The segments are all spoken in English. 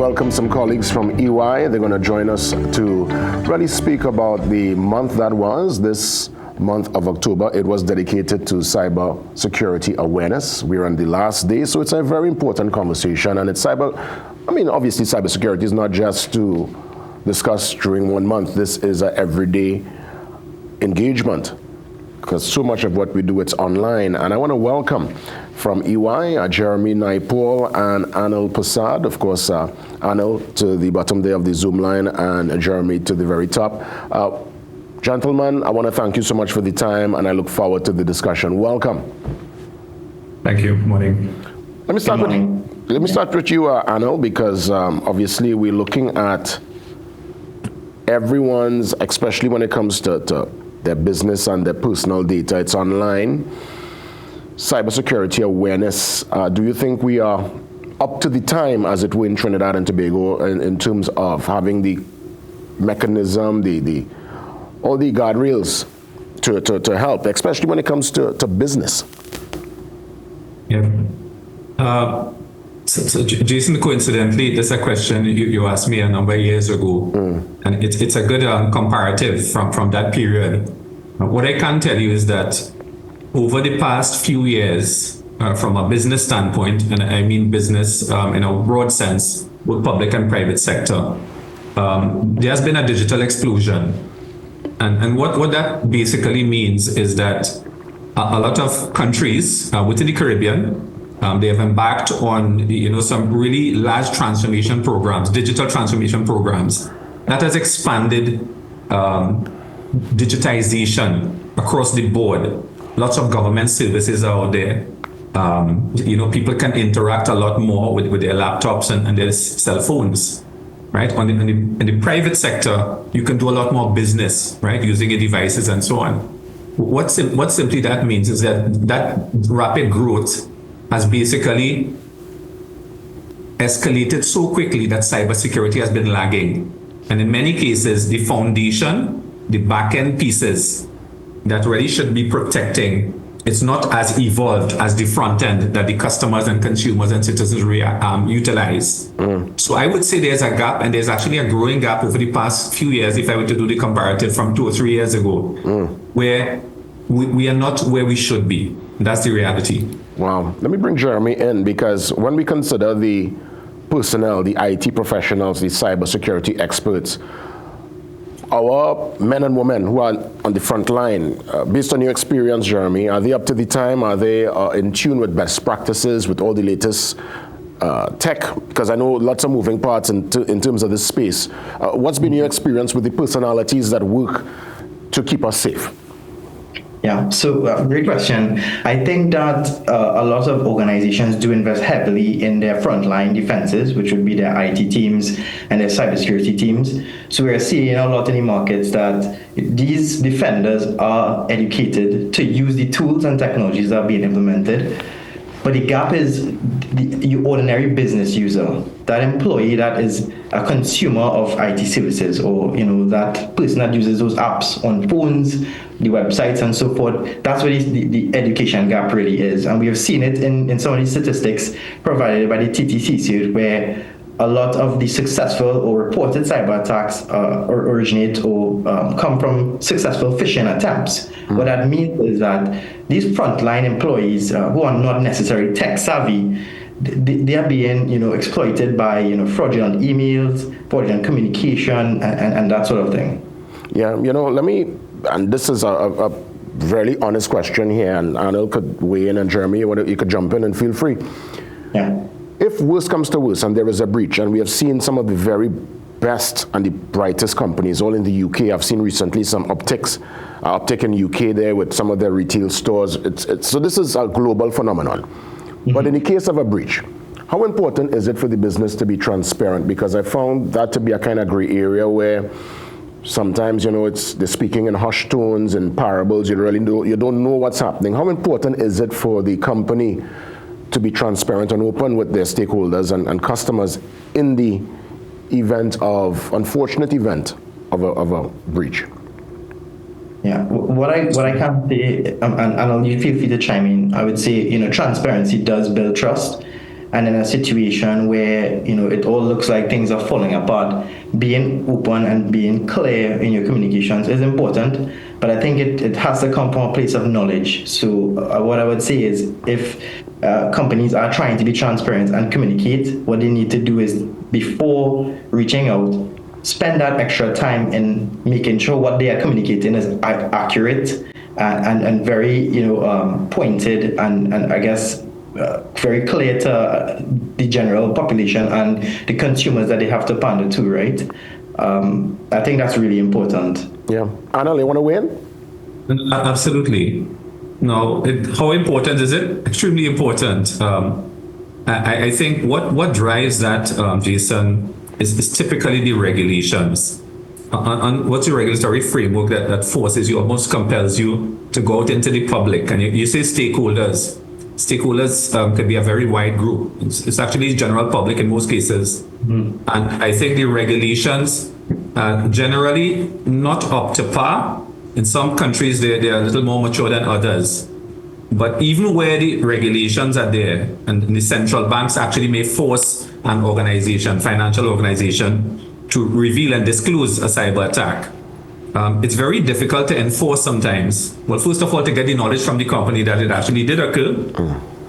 welcome some colleagues from EY. They're going to join us to really speak about the month that was, this month of October. It was dedicated to Cybersecurity Awareness. We're on the last day, so it's a very important conversation. And obviously cybersecurity is not just to discuss during 1 month. This is an everyday engagement, because so much of what we do, it's online. And I want to welcome from EY, Jeremy Naipaul and Anil Prasad. Of course, Anil to the bottom there of the Zoom line and Jeremy to the very top. Gentlemen, I want to thank you so much for the time, and I look forward to the discussion. Welcome. Thank you. Morning. Let me start with you, Anil, because obviously we're looking at everyone's, especially when it comes to their business and their personal data. It's online. Cybersecurity awareness. Do you think we are up to the time, as it were, in Trinidad and Tobago, in terms of having the mechanism, all the guardrails to help, especially when it comes to business? Yeah. So Jason, coincidentally, this is a question you asked me a number of years ago, and it's a good comparative from that period. What I can tell you is that over the past few years, from a business standpoint, and I mean business in a broad sense, both public and private sector, there has been a digital explosion. And what that basically means is that a lot of countries within the Caribbean, they have embarked on some really large transformation programs, digital transformation programs that has expanded digitization across the board. Lots of government services are out there. People can interact a lot more with their laptops and their cell phones, right? In the private sector, you can do a lot more business, right, using your devices and so on. What simply that means is that rapid growth has basically escalated so quickly that cybersecurity has been lagging. And in many cases, the foundation, the back-end pieces that really should be protecting, it's not as evolved as the front end that the customers and consumers and citizens utilize. So I would say there's a gap, and there's actually a growing gap over the past few years, if I were to do the comparative from 2 or 3 years ago, where we are not where we should be. That's the reality. Wow. Let me bring Jeremy in, because when we consider the personnel, the IT professionals, the cybersecurity experts, our men and women who are on the front line, based on your experience, Jeremy, are they up to the time? Are they in tune with best practices, with all the latest tech? Because I know lots of moving parts in terms of this space. What's been your experience with the personalities that work to keep us safe? Yeah, so great question. I think that a lot of organizations do invest heavily in their frontline defenses, which would be their IT teams and their cybersecurity teams. So we're seeing a lot in the markets that these defenders are educated to use the tools and technologies that are being implemented. But the gap is the ordinary business user, that employee that is a consumer of IT services, or that person that uses those apps on phones, the websites and so forth. That's where the education gap really is. And we have seen it in some of these statistics provided by the TTC, where a lot of the successful or reported cyber attacks originate or come from successful phishing attempts. What that means is that these frontline employees who are not necessarily tech savvy, they are being exploited by fraudulent emails, fraudulent communication, and that sort of thing. Yeah, let me, and this is a really honest question here, and Anil could weigh in, and Jeremy, you could jump in and feel free. Yeah. If worse comes to worse and there is a breach, and we have seen some of the very best and the brightest companies, all in the UK, I've seen recently some uptick in UK there with some of their retail stores. So this is a global phenomenon. But in the case of a breach, how important is it for the business to be transparent? Because I found that to be a kind of gray area where sometimes, they're speaking in hushed tones and parables. You don't know what's happening. How important is it for the company to be transparent and open with their stakeholders and customers in the unfortunate event of a breach? Yeah, what I can say, and I'll feel free to chime in. I would say, transparency does build trust, and in a situation where, it all looks like things are falling apart, being open and being clear in your communications is important. But I think it has to come from a place of knowledge. So what I would say is, if companies are trying to be transparent and communicate, what they need to do is, before reaching out, spend that extra time in making sure what they are communicating is accurate and very pointed and I guess very clear to the general population and the consumers that they have to pander to, right? I think that's really important. Yeah. Anna, you want to weigh in? Absolutely. No, how important is it? Extremely important. I think what drives that, Jason, is typically the regulations. What's the regulatory framework that forces you, almost compels you to go out into the public? And you say stakeholders. Stakeholders could be a very wide group. It's actually the general public in most cases. Mm-hmm. And I think the regulations generally not up to par. In some countries, they're a little more mature than others. But even where the regulations are there, and the central banks actually may force an organization, financial organization, to reveal and disclose a cyber attack, it's very difficult to enforce sometimes. Well, first of all, to get the knowledge from the company that it actually did occur,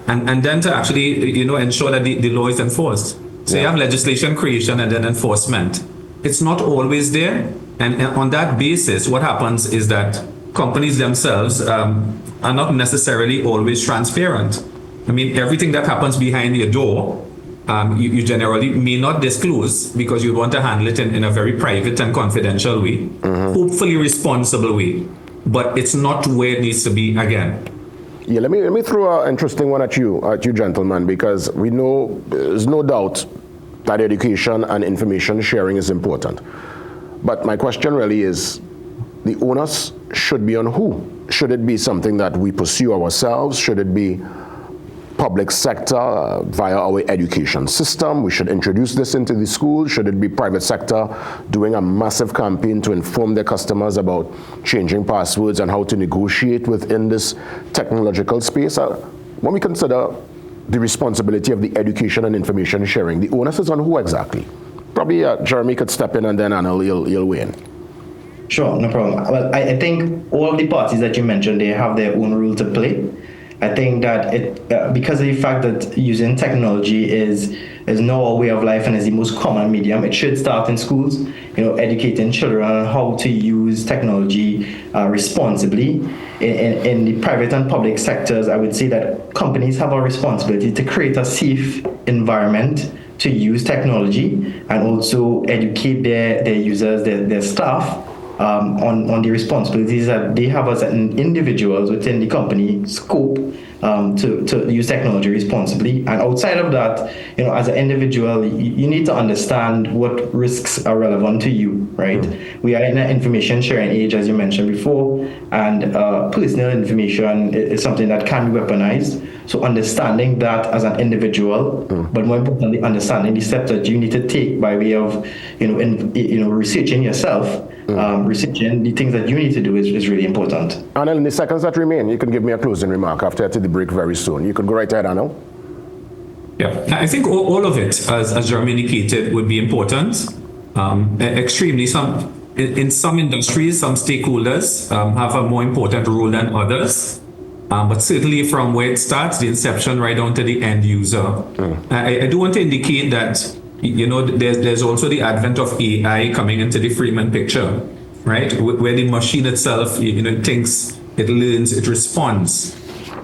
and then to actually ensure that the law is enforced. So you have legislation creation and then enforcement. It's not always there. And on that basis, what happens is that companies themselves are not necessarily always transparent. I mean, everything that happens behind your door, you generally may not disclose because you want to handle it in a very private and confidential way, hopefully responsible way. But it's not where it needs to be again. Yeah, let me throw an interesting one at you gentlemen, because we know there's no doubt that education and information sharing is important. But my question really is, the onus should be on who? Should it be something that we pursue ourselves? Should it be public sector via our education system? We should introduce this into the school. Should it be private sector doing a massive campaign to inform their customers about changing passwords and how to negotiate within this technological space? When we consider the responsibility of the education and information sharing, the onus is on who exactly? Probably Jeremy could step in, and then Anna, you'll weigh in. Sure, no problem. Well, I think all of the parties that you mentioned, they have their own role to play. I think that because of the fact that using technology is now a way of life and is the most common medium, it should start in schools, educating children on how to use technology responsibly. In the private and public sectors, I would say that companies have a responsibility to create a safe environment to use technology and also educate their users, their staff, on the responsibilities that they have as individuals within the company scope to use technology responsibly. And outside of that, as an individual, you need to understand what risks are relevant to you, right? We are in an information sharing age, as you mentioned before, and personal information is something that can be weaponized. So understanding that as an individual, but more importantly, understanding the steps that you need to take by way of, researching yourself, researching the things that you need to do is really important. Anil, in the seconds that remain, you can give me a closing remark after I take the break very soon. You could go right ahead, Anil. Yeah, I think all of it, as Jeremy indicated, would be important. Extremely. In some industries, some stakeholders have a more important role than others. But certainly from where it starts, the inception right down to the end user. I do want to indicate that, there's also the advent of AI coming into the framing picture, right? Where the machine itself, it thinks, it learns, it responds.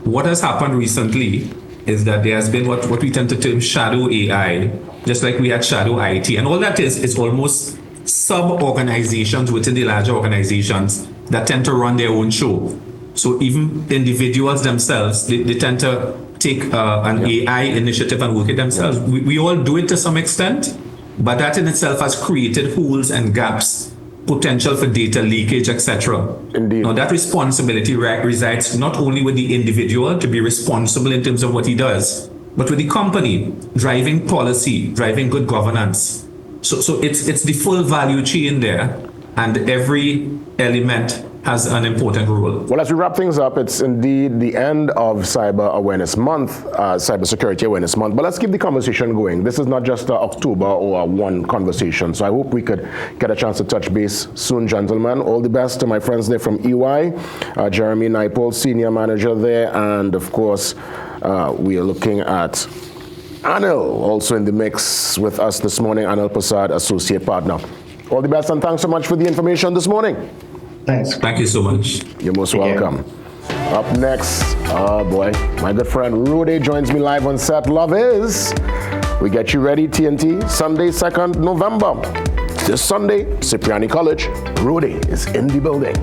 What has happened recently is that there has been what we tend to term shadow AI, just like we had shadow IT. And all that is almost sub-organizations within the larger organizations that tend to run their own show. So even individuals themselves, they tend to take an AI initiative and work it themselves. We all do it to some extent, but that in itself has created holes and gaps, potential for data leakage, etc. Indeed. Now that responsibility resides not only with the individual to be responsible in terms of what he does, but with the company driving policy, driving good governance. So it's the full value chain there, and every element has an important role. Well, as we wrap things up, it's indeed the end of Cyber Awareness Month, Cybersecurity Awareness Month. But let's keep the conversation going. This is not just October or one conversation. So I hope we could get a chance to touch base soon, gentlemen. All the best to my friends there from EY, Jeremy Naipaul, Senior Manager there, and of course, we are looking at Anil, also in the mix with us this morning, Anil Prasad, Associate Partner. All the best and thanks so much for the information this morning. Thanks. Thank you so much. You're most welcome. Up next, oh boy, my good friend Rudy joins me live on set. Love is. We get you ready, TNT, Sunday, 2nd November. This Sunday, Cipriani College. Rudy is in the building.